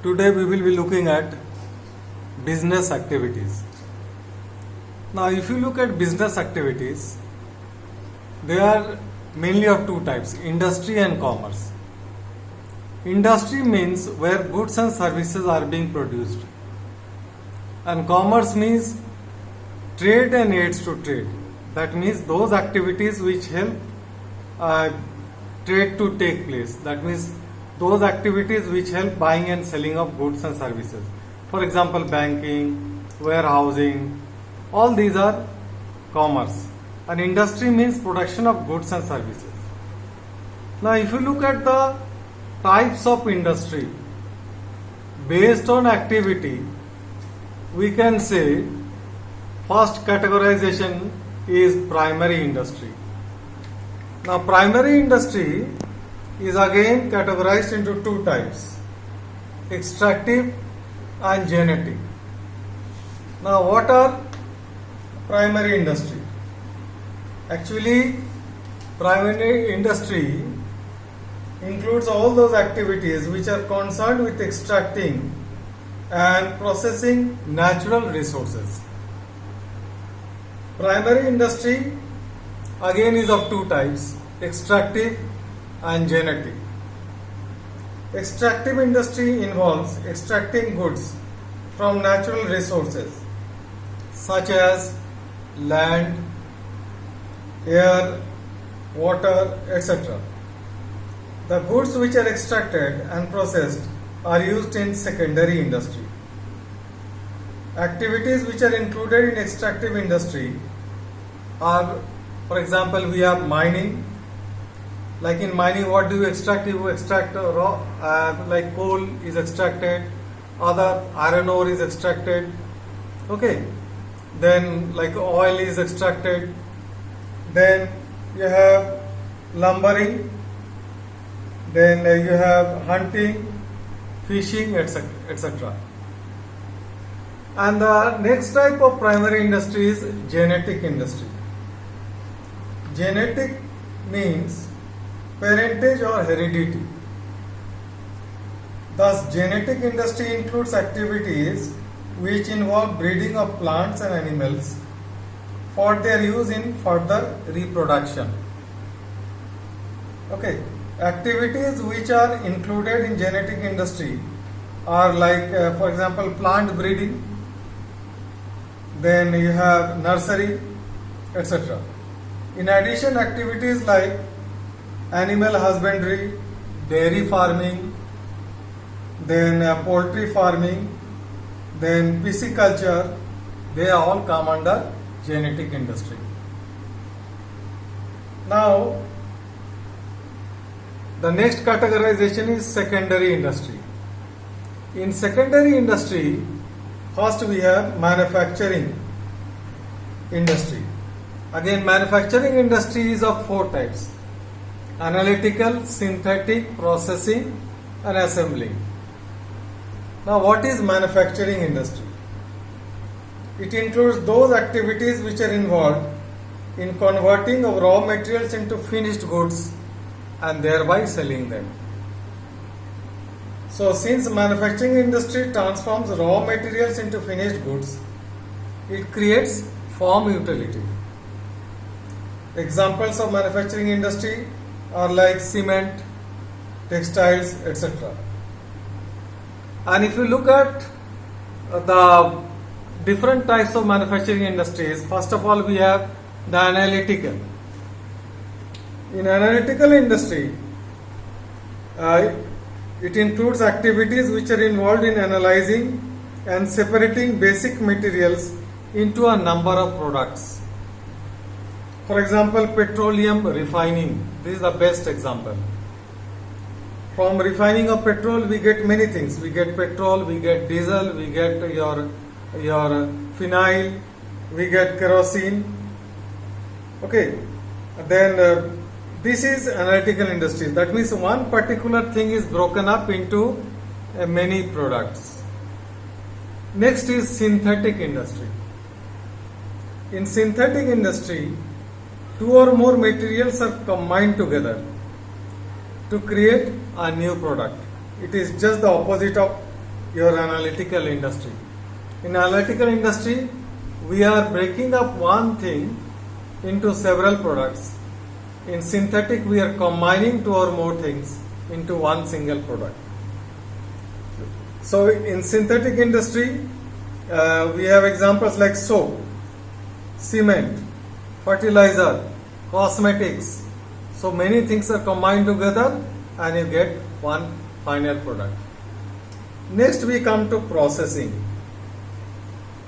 Today we will be looking at business activities. Now, if you look at business activities, they are mainly of two types: industry and commerce. Industry means where goods and services are being produced, and commerce means trade and aids to trade. That means those activities which help trade to take place. That means those activities which help buying and selling of goods and services. For example, banking, warehousing, all these are commerce. And industry means production of goods and services. Now, if you look at the types of industry based on activity, we can say first categorization is primary industry. Now, primary industry is again categorized into two types: extractive and genetic. Now, what are primary industry? Actually, primary industry includes all those activities which are concerned with extracting and processing natural resources. Primary industry again is of two types: extractive and genetic. Extractive industry involves extracting goods from natural resources such as land, air, water, etc. The goods which are extracted and processed are used in secondary industry. Activities which are included in extractive industry are, for example, we have mining. Like in mining, what do you extract? You extract raw, like coal is extracted, other iron ore is extracted. Okay. Then like oil is extracted. Then you have lumbering. Then you have hunting, fishing, etc. And the next type of primary industry is genetic industry. Genetic means parentage or heredity. Thus, genetic industry includes activities which involve breeding of plants and animals for their use in further reproduction. Okay, activities which are included in genetic industry are like, for example, plant breeding, then you have nursery, etc. In addition, activities like animal husbandry, dairy farming, then poultry farming, then pisciculture, they all come under genetic industry. Now, the next categorization is secondary industry. In secondary industry, first we have manufacturing industry. Again, manufacturing industry is of four types: analytical, synthetic, processing, and assembling. Now, what is manufacturing industry? It includes those activities which are involved in converting of raw materials into finished goods and thereby selling them. So, since manufacturing industry transforms raw materials into finished goods, it creates farm utility. Examples of manufacturing industry are like cement, textiles, etc. And if you look at the different types of manufacturing industries, first of all we have the analytical. In analytical industry, it includes activities which are involved in analyzing and separating basic materials into a number of products. For example, petroleum refining. This is the best example. From refining of petrol, we get many things. We get petrol, we get diesel, we get your phenyl, we get kerosene. Okay. Then this is analytical industries. That means one particular thing is broken up into many products. Next is synthetic industry. In synthetic industry, two or more materials are combined together to create a new product. It is just the opposite of your analytical industry. In analytical industry, we are breaking up one thing into several products. In synthetic, we are combining two or more things into one single product. So in synthetic industry, we have examples like soap, cement, fertilizer, cosmetics. So many things are combined together and you get one final product. Next we come to processing.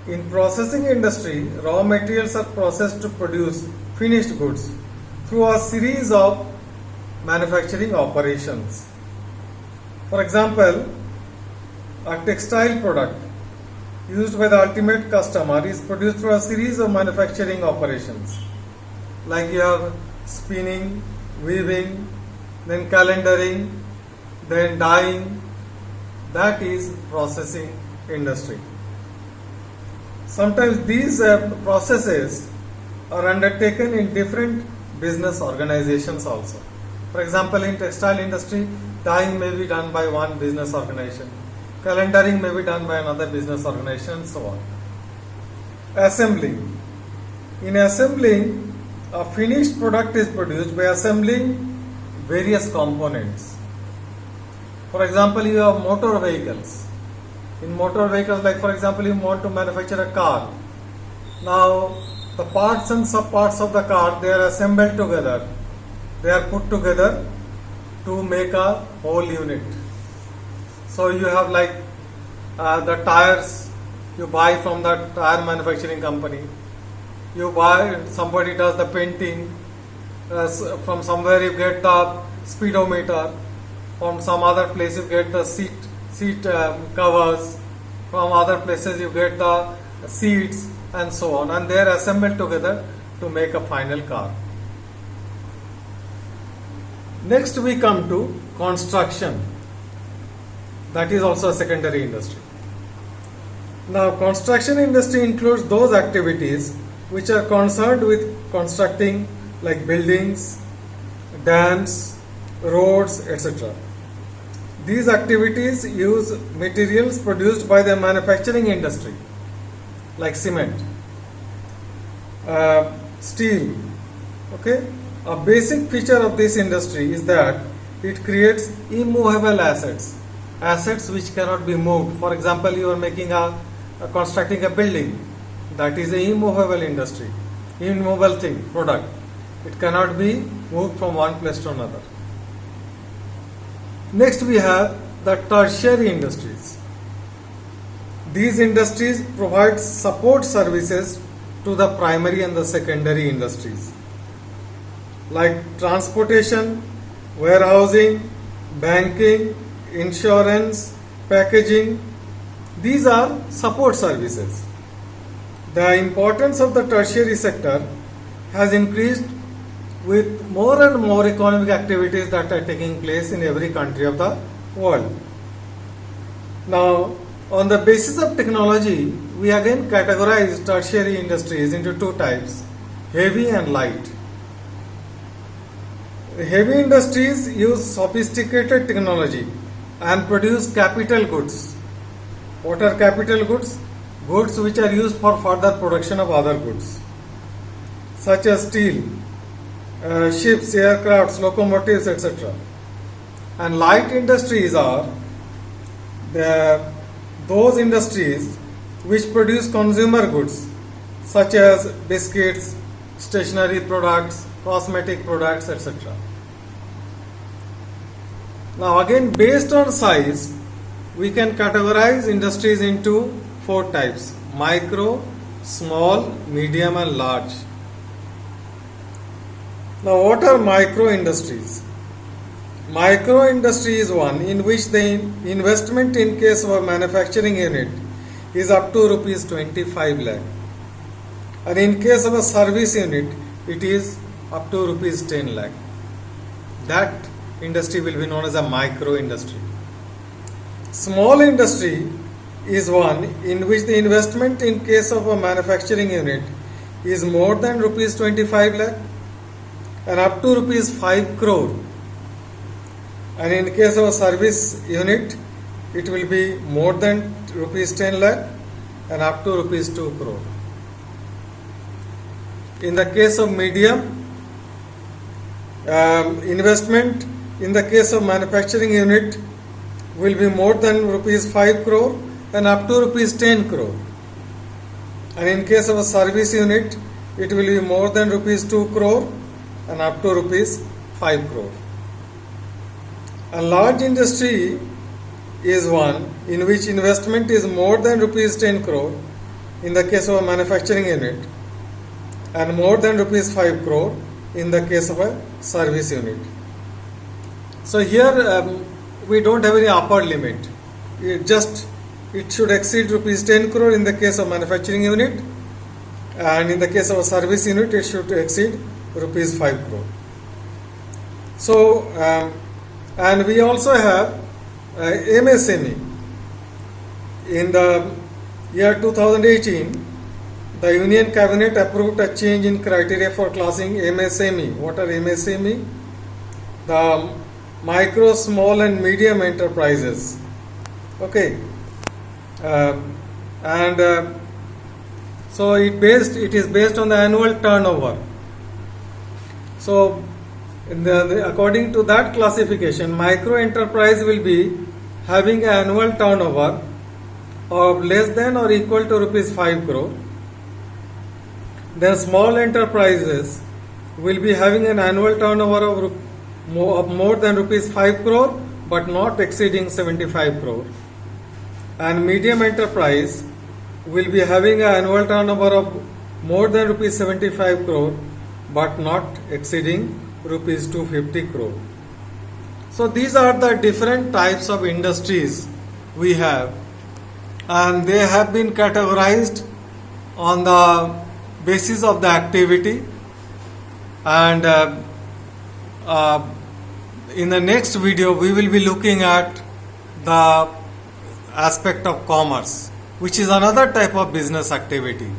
In processing industry, raw materials are processed to produce finished goods through a series of manufacturing operations. For example, a textile product used by the ultimate customer is produced through a series of manufacturing operations. Like you have spinning, weaving, then calendaring, then dyeing. That is processing industry. Sometimes these processes are undertaken in different business organizations also. For example, in textile industry, dyeing may be done by one business organization, calendaring may be done by another business organization, and so on. Assembling. In assembling, a finished product is produced by assembling various components. For example, you have motor vehicles. In motor vehicles, like for example, you want to manufacture a car. Now, the parts and subparts of the car, they are assembled together. They are put together to make a whole unit. So you have like the tires you buy from the tire manufacturing company. You buy, somebody does the painting. From somewhere you get the speedometer. From some other place you get the seat covers. From other places you get the seats and so on, and they are assembled together to make a final car. Next we come to construction. That is also a secondary industry. Now construction industry includes those activities which are concerned with constructing like buildings, dams, roads, etc. These activities use materials produced by the manufacturing industry like cement, steel. Okay, a basic feature of this industry is that it creates immovable assets, assets which cannot be moved. For example, you are making constructing a building. That is an immovable industry, immovable thing, product. It cannot be moved from one place to another. Next we have the tertiary industries. These industries provide support services to the primary and the secondary industries like transportation, warehousing, banking, insurance, packaging. These are support services. The importance of the tertiary sector has increased with more and more economic activities that are taking place in every country of the world. Now, on the basis of technology, we again categorize tertiary industries into two types, heavy and light. Heavy industries use sophisticated technology and produce capital goods. What are capital goods? Goods which are used for further production of other goods, such as steel, ships, aircrafts, locomotives, etc. And light industries are those industries which produce consumer goods such as biscuits, stationery products, cosmetic products, etc. Now again, based on size, we can categorize industries into four types: micro, small, medium and large. Now what are micro industries? Micro industry is one in which the investment in case of a manufacturing unit is up to rupees 25 lakh, and in case of a service unit it is up to rupees 10 lakh. That industry will be known as a micro industry. Small industry is one in which the investment in case of a manufacturing unit is more than rupees 25 lakh and up to rupees 5 crore, and in case of a service unit it will be more than rupees 10 lakh and up to rupees 2 crore. In the case of medium investment, in the case of manufacturing unit, will be more than rupees 5 crore and up to rupees 10 crore. And in case of a service unit, it will be more than rupees 2 crore and up to rupees 5 crore. A large industry is one in which investment is more than rupees 10 crore in the case of a manufacturing unit and more than rupees 5 crore in the case of a service unit. So here we don't have any upper limit. It should exceed rupees 10 crore in the case of manufacturing unit, and in the case of a service unit it should exceed rupees 5 crore. So and we also have MSME. In the year 2018, the Union Cabinet approved a change in criteria for classing MSME. What are MSME? The micro, small and medium enterprises. Okay. So it is based on the annual turnover. So according to that classification, micro enterprise will be having an annual turnover of less than or equal to rupees 5 crore. Then small enterprises will be having an annual turnover of more than rupees 5 crore but not exceeding 75 crore. And medium enterprise will be having an annual turnover of more than rupees 75 crore but not exceeding rupees 250 crore. So these are the different types of industries we have, and they have been categorized on the basis of the activity. And in the next video we will be looking at the aspect of commerce, which is another type of business activity.